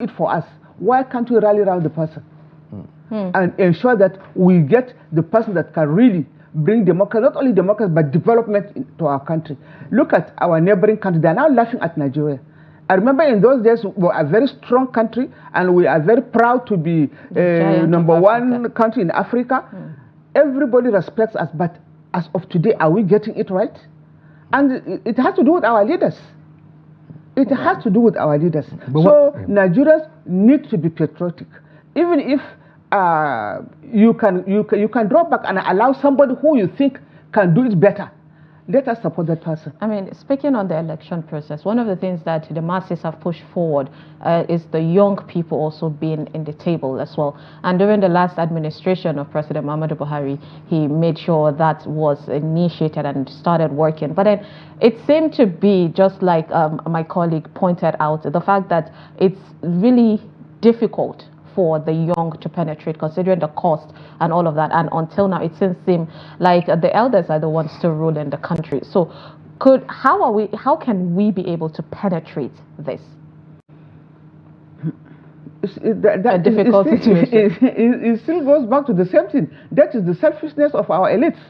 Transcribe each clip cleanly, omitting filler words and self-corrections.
it for us. Why can't we rally around the person and ensure that we get the person that can really bring democracy, not only democracy, but development into our country? Look at our neighboring country. They are now laughing at Nigeria. I remember in those days, we were a very strong country, and we are very proud to be number one country in Africa. Everybody respects us, but as of today, are we getting it right? And it has to do with our leaders. It has to do with our leaders. So Nigerians need to be patriotic. Even if you can draw back and allow somebody who you think can do it better, let us support that person. I mean, speaking on the election process, one of the things that the masses have pushed forward is the young people also being in the table as well. And during the last administration of President Muhammadu Buhari, he made sure that was initiated and started working. But then it seemed to be, just like my colleague pointed out, the fact that it's really difficult for the young to penetrate, considering the cost and all of that. And until now, it seems like the elders are the ones still ruling the country. So, how can we be able to penetrate this? A difficult situation. It still goes back to the same thing. That is the selfishness of our elites,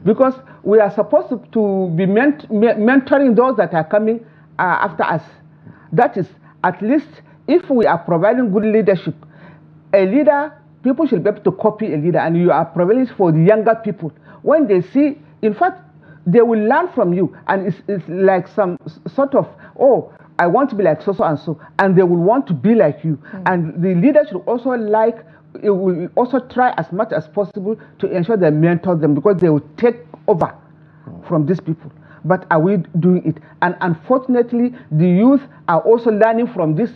because we are supposed to be mentoring those that are coming after us. That is, at least if we are providing good leadership, a leader, people should be able to copy a leader, and you are providing for the younger people. When they see, in fact, they will learn from you, and it's like some sort of, oh, I want to be like so and so, and they will want to be like you. And the leader should also will also try as much as possible to ensure they mentor them, because they will take over from these people. But are we doing it? And unfortunately, the youth are also learning from this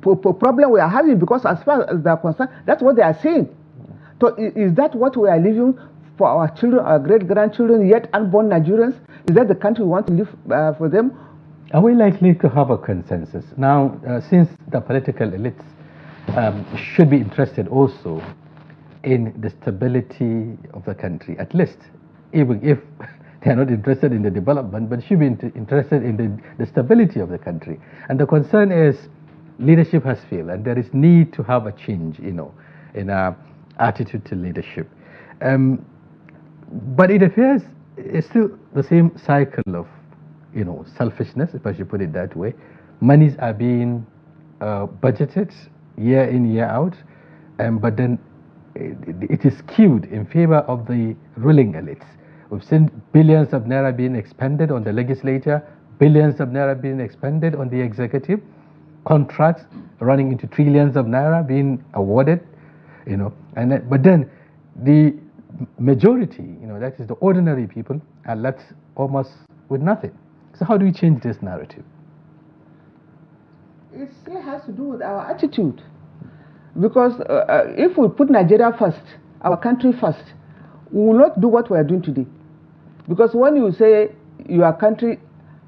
problem we are having, because as far as they are concerned, that's what they are saying. So is that what we are leaving for our children, our great-grandchildren, yet unborn Nigerians? Is that the country we want to live for them? Are we likely to have a consensus? Now, since the political elites should be interested also in the stability of the country, at least, even if they are not interested in the development, but should be interested in the stability of the country. And the concern is leadership has failed, and there is need to have a change, in our attitude to leadership. But it appears it's still the same cycle of, selfishness, if I should put it that way. Monies are being budgeted year in, year out, but then it is skewed in favor of the ruling elites. We've seen billions of naira being expended on the legislature, billions of naira being expended on the executive, contracts running into trillions of naira being awarded, but then the majority, that is the ordinary people, are left almost with nothing. So how do we change this narrative? It still has to do with our attitude, because if we put Nigeria first, our country first, we will not do what we are doing today. Because when you say your country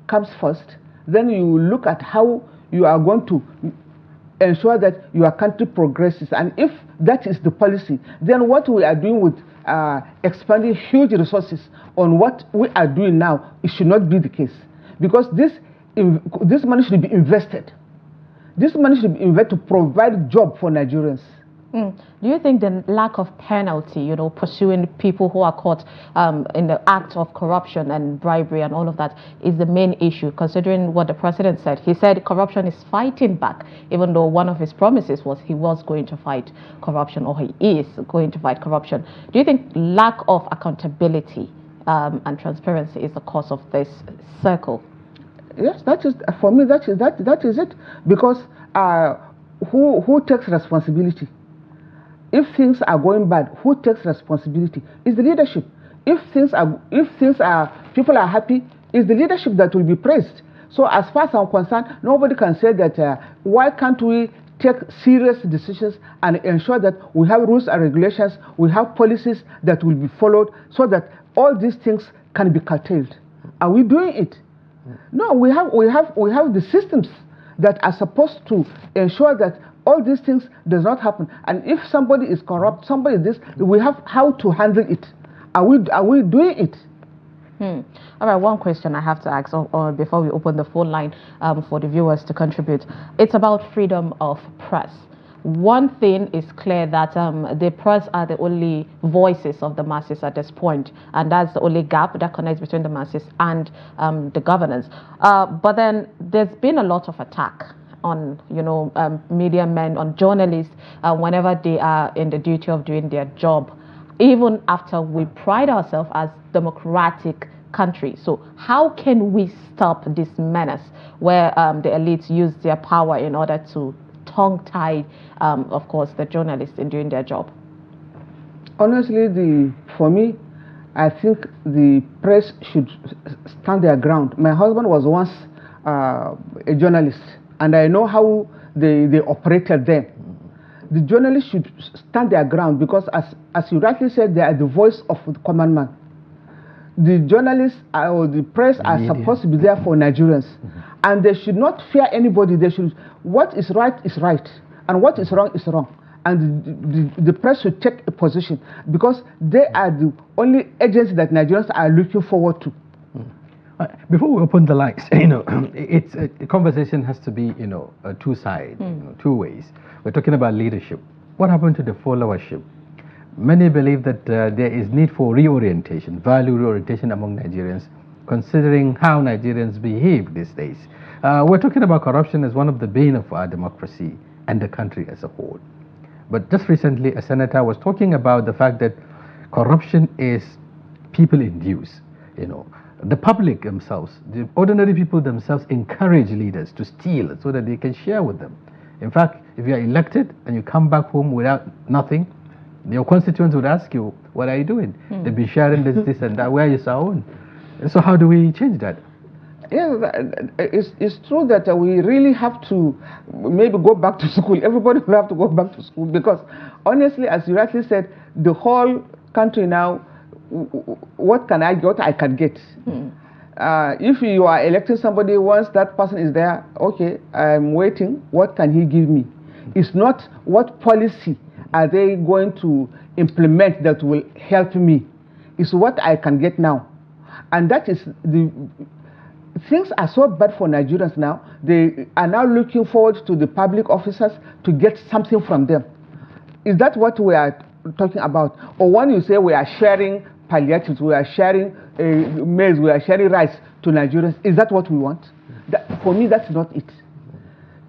comes first, then you look at how you are going to ensure that your country progresses. And if that is the policy, then what we are doing with expanding huge resources on what we are doing now, it should not be the case. Because this money should be invested. This money should be invested to provide job for Nigerians. Do you think the lack of penalty, pursuing people who are caught in the act of corruption and bribery and all of that is the main issue, considering what the president said? He said corruption is fighting back, even though one of his promises was he was going to fight corruption, or he is going to fight corruption. Do you think lack of accountability and transparency is the cause of this circle? Yes, that is, for me, that is it. Because who takes responsibility? If things are going bad, who takes responsibility? It's the leadership. If people are happy, it's the leadership that will be praised. So as far as I'm concerned, nobody can say that why can't we take serious decisions and ensure that we have rules and regulations, we have policies that will be followed, so that all these things can be curtailed. Are we doing it? No, we have the systems that are supposed to ensure that all these things does not happen. And if somebody is corrupt, somebody this, we have how to handle it. Are we doing it? All right, one question I have to ask before we open the phone line for the viewers to contribute. It's about freedom of press. One thing is clear that the press are the only voices of the masses at this point, and that's the only gap that connects between the masses and the governance. But then there's been a lot of attack on, media men, on journalists, whenever they are in the duty of doing their job, even after we pride ourselves as democratic country. So how can we stop this menace where the elites use their power in order to tongue-tie, of course, the journalists in doing their job? Honestly, for me, I think the press should stand their ground. My husband was once a journalist, and I know how they operated then. The journalists should stand their ground because, as you rightly said, they are the voice of the common man. The journalists or the press are supposed to be there for Nigerians, and they should not fear anybody. They should, what is right, and what is wrong is wrong. And the press should take a position because they are the only agency that Nigerians are looking forward to. Before we open the lines, it's the conversation has to be, two sides, two ways. We're talking about leadership. What happened to the followership? Many believe that there is need for reorientation, value reorientation among Nigerians, considering how Nigerians behave these days. We're talking about corruption as one of the bane of our democracy and the country as a whole. But just recently, a senator was talking about the fact that corruption is people-induced. The public themselves, the ordinary people themselves encourage leaders to steal so that they can share with them. In fact, if you are elected and you come back home without nothing, your constituents would ask you, what are you doing? They've been sharing this and that, where is our own? So how do we change that? Yeah, it's true that we really have to maybe go back to school. Everybody will have to go back to school because honestly, as you rightly said, the whole country now, what I can get. If you are electing somebody, once that person is there, okay, I'm waiting, what can he give me? It's not what policy are they going to implement that will help me. It's what I can get now. And that is things are so bad for Nigerians now. They are now looking forward to the public officers to get something from them. Is that what we are talking about? Or when you say we are sharing palliatives, we are sharing maize, we are sharing rice to Nigerians, is that what we want? For me, that's not it.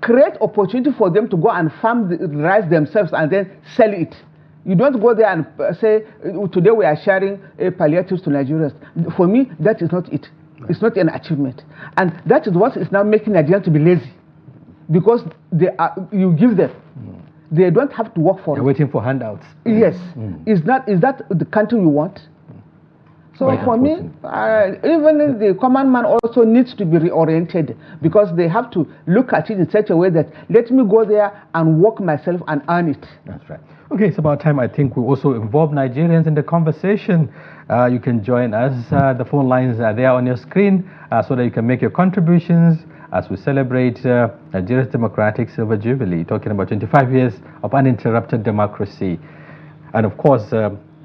Create opportunity for them to go and farm the rice themselves and then sell it. You don't go there and say, today we are sharing palliatives to Nigerians. For me, that is not it. It's not an achievement. And that is what is now making Nigerians to be lazy. Because you give them. They don't have to work for it. They're waiting for handouts. Yes. Is that the country we want? So for me, even the common man also needs to be reoriented because they have to look at it in such a way that let me go there and work myself and earn it. That's right. Okay, it's about time I think we also involve Nigerians in the conversation. You can join us. The phone lines are there on your screen so that you can make your contributions as we celebrate Nigeria's Democratic Silver Jubilee, talking about 25 years of uninterrupted democracy. And of course,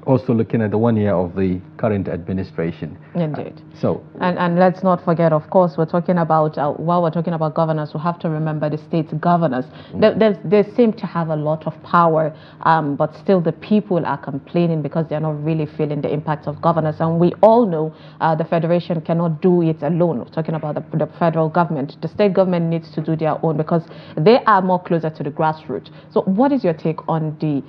also looking at the 1 year of the current administration. Indeed. So, and let's not forget, of course, we're talking about, while we're talking about governors, we have to remember the state governors. They seem to have a lot of power, but still the people are complaining because they're not really feeling the impact of governors. And we all know the federation cannot do it alone. We're talking about the federal government. The state government needs to do their own because they are more closer to the grassroots. So what is your take on the,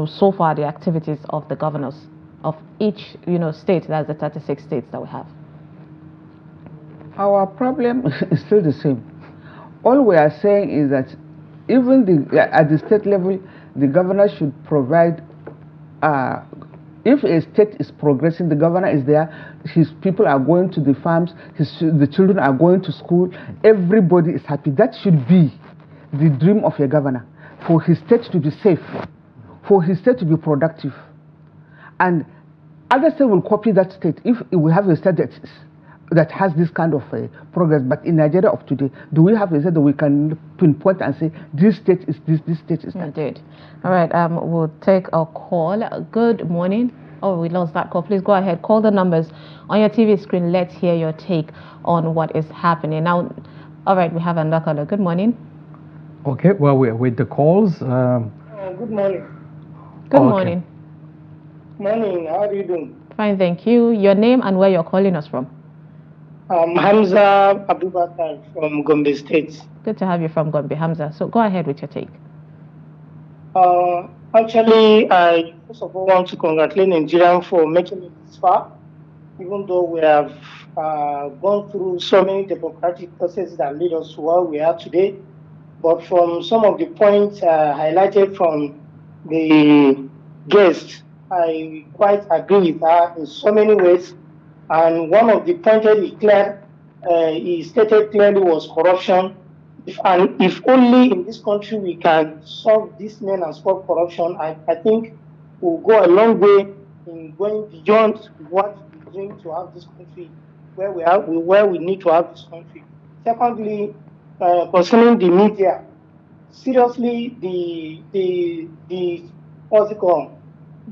so far the activities of the governors of each, state, that's the 36 states that we have? Our problem is still the same. All we are saying is that even at the state level, the governor should provide, if a state is progressing, the governor is there, his people are going to the farms, the children are going to school, everybody is happy. That should be the dream of a governor, for his state to be safe, for his state to be productive. And other states will copy that state if we have a state that has this kind of progress. But in Nigeria of today, do we have a state that we can pinpoint and say, this state is this state is that? Indeed. All right, we'll take a call. Good morning. Oh, we lost that call. Please go ahead. Call the numbers on your TV screen. Let's hear your take on what is happening. Now, all right, we have another caller. Good morning. Okay, well, we're with the calls. Good morning. Good morning. Morning, how are you doing? Fine, thank you. Your name and where you're calling us from? Hamza Abdullah from Gombe State. Good to have you from Gombe, Hamza. So go ahead with your take. Actually, I first of all want to congratulate Nigerians for making it this far, even though we have gone through so many democratic processes that lead us to where we are today. But from some of the points highlighted from the guest, I quite agree with her in so many ways. And one of the points he stated clearly was corruption. If only in this country we can solve this main and stop corruption, I think we'll go a long way in going beyond what we dream to have this country where we need to have this country. Secondly, concerning the media, seriously, what's it called?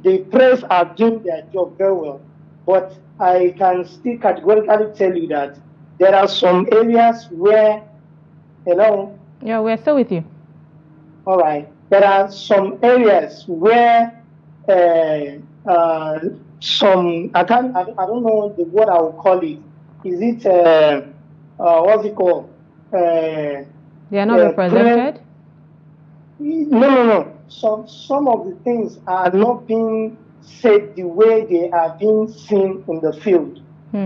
The press are doing their job very well, but I can still categorically tell you that there are some areas where, hello? Yeah, we're still with you. All right. There are some areas where some, I don't know the word I will call it. Is it, what's it called? They are not represented? No. Some of the things are not being said the way they are being seen in the field.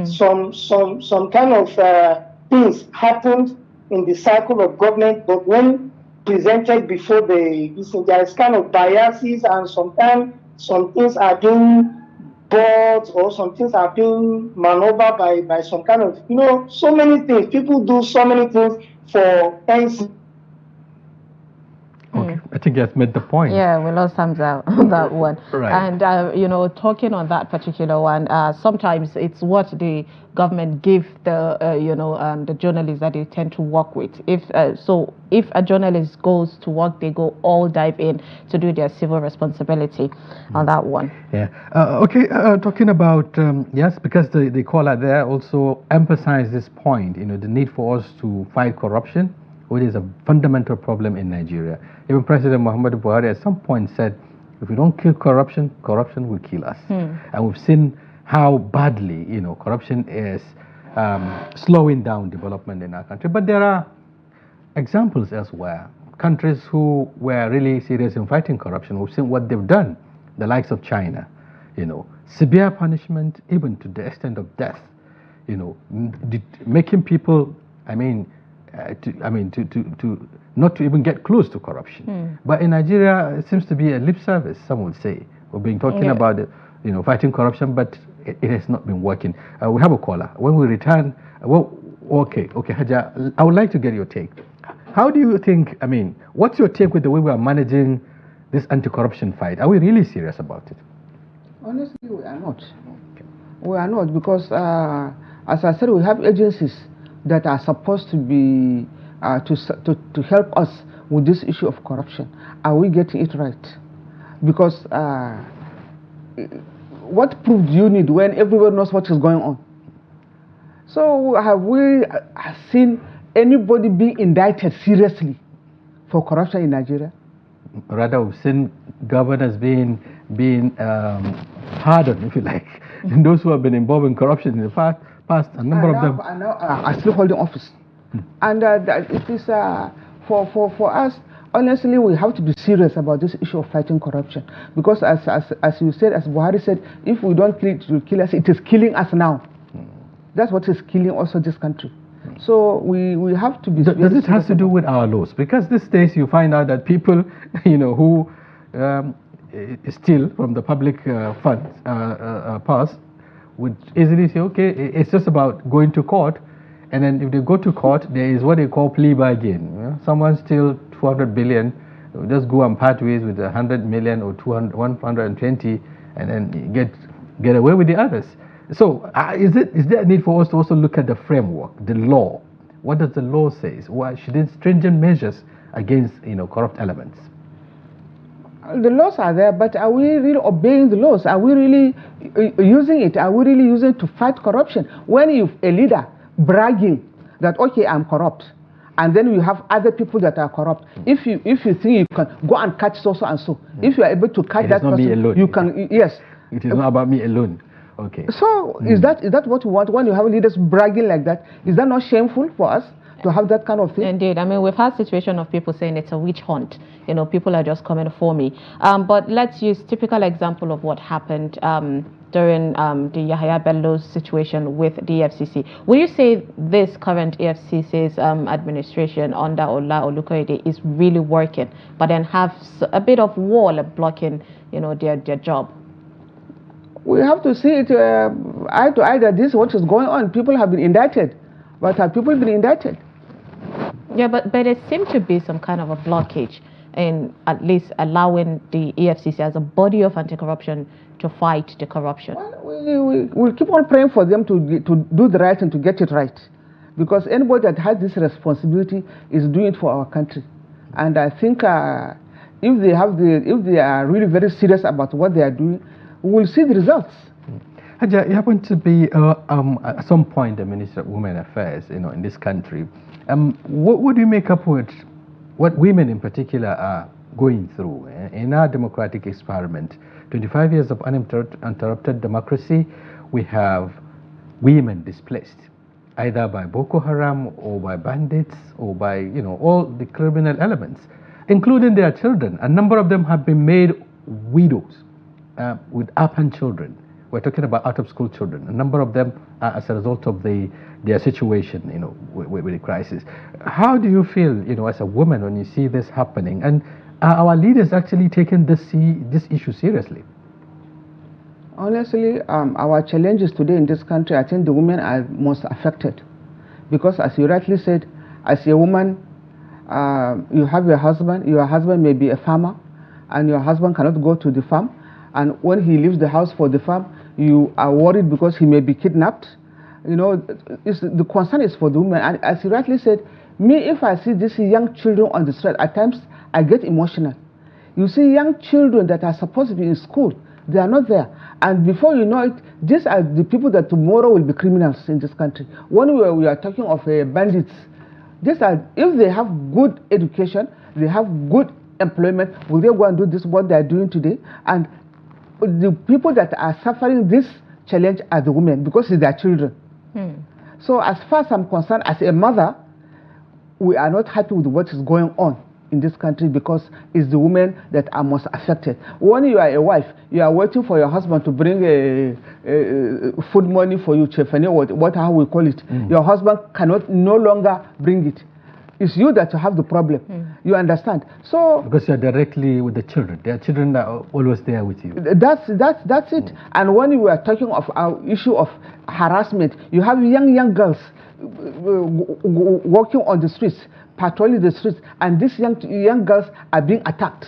Some kind of things happened in the cycle of government, but when presented before there is kind of biases, and sometimes some things are being bought or some things are being maneuvered by some kind of, so many things. People do so many things for NC. Okay, I think that's made the point. Yeah, we lost Hamza on that one. Right. And, talking on that particular one, sometimes it's what the government give the journalists that they tend to work with. If a journalist goes to work, they go all dive in to do their civil responsibility on that one. Yeah. Talking about, yes, because the caller there also emphasized this point, the need for us to fight corruption, which is a fundamental problem in Nigeria. Even President Muhammadu Buhari at some point said, if we don't kill corruption, corruption will kill us. And we've seen how badly, corruption is slowing down development in our country. But there are examples elsewhere. Countries who were really serious in fighting corruption, we've seen what they've done. The likes of China, severe punishment, even to the extent of death, making people, to not to even get close to corruption. But in Nigeria, it seems to be a lip service, some would say. We've been talking about it, fighting corruption, but it has not been working. We have a caller. When we return, okay, Haja, I would like to get your take. How do you think, what's your take with the way we are managing this anti-corruption fight? Are we really serious about it? Honestly, we are not. We are not, because as I said, we have agencies that are supposed to be to help us with this issue of corruption. Are we getting it right? Because what proof do you need when everyone knows what is going on? So have we seen anybody being indicted seriously for corruption in Nigeria? Rather, we've seen governors being pardoned, if you like, and those who have been involved in corruption in the past, a number of them are still holding office. And it is for us, honestly, we have to be serious about this issue of fighting corruption, because as you said, as Buhari said, if we don't kill it, it will kill us. It is killing us now. That's what is killing also this country. So we have to be. Does it have to do with our laws? Because these days you find out that people, who steal from the public funds, purse, would easily say, okay, it's just about going to court, and then if they go to court, there is what they call plea bargain. Someone steals 200 billion, just go and part ways with 100 million or 120, and then get away with the others. So is there a need for us to also look at the framework, the law? What does the law say? Why should there stringent measures against corrupt elements? The laws are there, but are we really obeying the laws? Are we really using it? Are we really using it to fight corruption? When you a leader bragging that, okay, I'm corrupt, and then you have other people that are corrupt. If you think you can go and catch so and so, if you are able to catch that person, you can. Yes. It is not about me alone. Okay. So is that what you want when you have leaders bragging like that? Is that not shameful for us to have that kind of thing? Indeed. I mean, we've had situation of people saying it's a witch hunt. You know, people are just coming for me. But let's use typical example of what happened during the Yahya Bello's situation with the EFCC. Will you say this current EFCC's administration under Ola Olukoyede is really working, but then have a bit of wall blocking, you know, their job? We have to see it eye to eye that this is what is going on. People have been indicted, but have people been indicted? Yeah, but there seems to be some kind of a blockage in at least allowing the EFCC as a body of anti-corruption to fight the corruption. Well, we'll keep on praying for them to do the right and to get it right, because anybody that has this responsibility is doing it for our country. And I think if they are really very serious about what they are doing, we will see the results. Haja, you happen to be at some point the Minister of Women Affairs, you know, in this country. What do you make up with what women in particular are going through in our democratic experiment? 25 years of uninterrupted democracy, we have women displaced, either by Boko Haram or by bandits or by, you know, all the criminal elements, including their children. A number of them have been made widows with orphan children. We're talking about out-of-school children. A number of them are as a result of their situation, you know, with the crisis. How do you feel, you know, as a woman when you see this happening? And are our leaders actually taking this issue seriously? Honestly, our challenges today in this country, I think the women are most affected. Because as you rightly said, as a woman, you have your husband may be a farmer, and your husband cannot go to the farm. And when he leaves the house for the farm, you are worried because he may be kidnapped. You know, the concern is for the women. And as you rightly said, me, if I see these young children on the street, at times I get emotional. You see young children that are supposed to be in school, they are not there. And before you know it, these are the people that tomorrow will be criminals in this country. When we are talking of bandits, these are, if they have good education, they have good employment, will they go and do this what they are doing today? And the people that are suffering this challenge are the women, because it's their children. So as far as I'm concerned, as a mother, we are not happy with what is going on in this country, because it's the women that are most affected. When you are a wife, you are waiting for your husband to bring food money for you, chefane, how we call it. Your husband cannot no longer bring it. It's you that have the problem. You understand? So because you're directly with the children, their children are always there with you. That's it. And when we are talking of our issue of harassment, you have young girls walking on the streets, patrolling the streets, and these young girls are being attacked.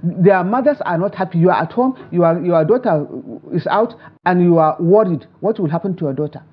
Their mothers are not happy. You are at home, your daughter is out, and you are worried what will happen to your daughter.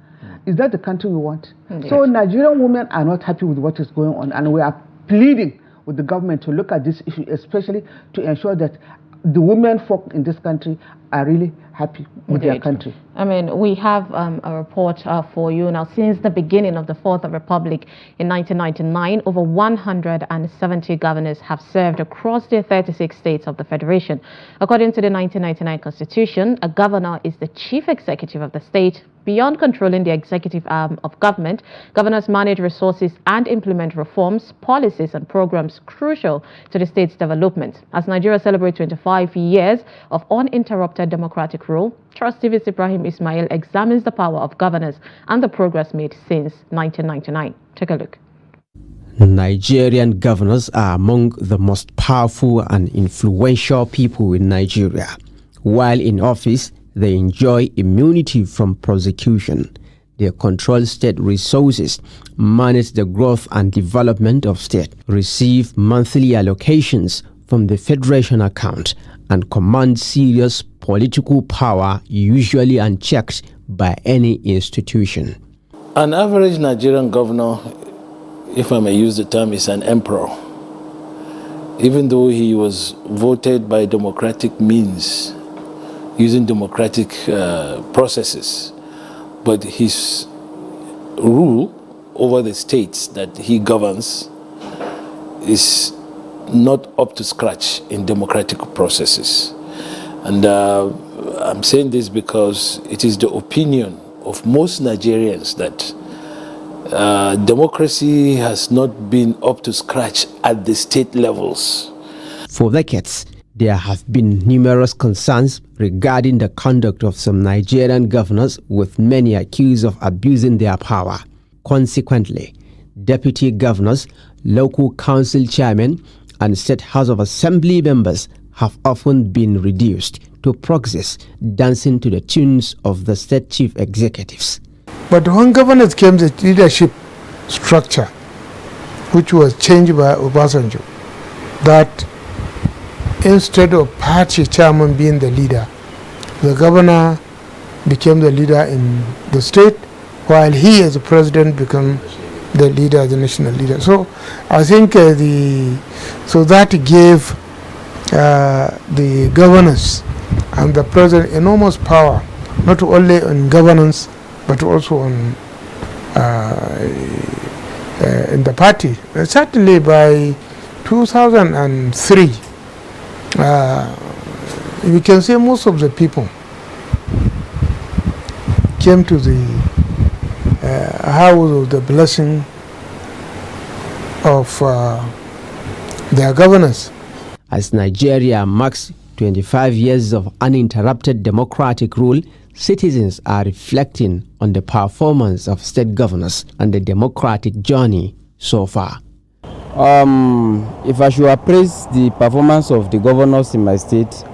Is that the country we want? Yes. So Nigerian women are not happy with what is going on, and we are pleading with the government to look at this issue, especially to ensure that the women folk in this country are really happy with their country. I mean, we have a report for you now. Since the beginning of the Fourth Republic in 1999, over 170 governors have served across the 36 states of the Federation. According to the 1999 Constitution, a governor is the chief executive of the state. Beyond controlling the executive arm of government, governors manage resources and implement reforms, policies, and programs crucial to the state's development. As Nigeria celebrates 25 years of uninterrupted democratic rule, Trust TV's Ibrahim Ismail examines the power of governors and the progress made since 1999. Take a look. Nigerian governors are among the most powerful and influential people in Nigeria. While in office, they enjoy immunity from prosecution. They control state resources, manage the growth and development of state, receive monthly allocations from the Federation account, and command serious political power, usually unchecked by any institution. An average Nigerian governor, if I may use the term, is an emperor. even though he was voted by democratic means, using democratic processes, but his rule over the states that he governs is not up to scratch in democratic processes. And I'm saying this because it is the opinion of most Nigerians that democracy has not been up to scratch at the state levels. For decades, there have been numerous concerns regarding the conduct of some Nigerian governors, with many accused of abusing their power. Consequently, deputy governors, local council chairmen, and State House of Assembly members have often been reduced to proxies dancing to the tunes of the state chief executives. But when governors came to the leadership structure, which was changed by Obasanjo, that instead of party chairman being the leader, the governor became the leader in the state, while he as the president became the leader, the national leader. So I think so that gave the governors and the president enormous power, not only on governance, but also on in the party. Certainly by 2003, we can say most of the people came to the house of the blessing of their governors. As Nigeria marks 25 years of uninterrupted democratic rule, citizens are reflecting on the performance of state governors and the democratic journey so far. If I should appraise the performance of the governors in my state,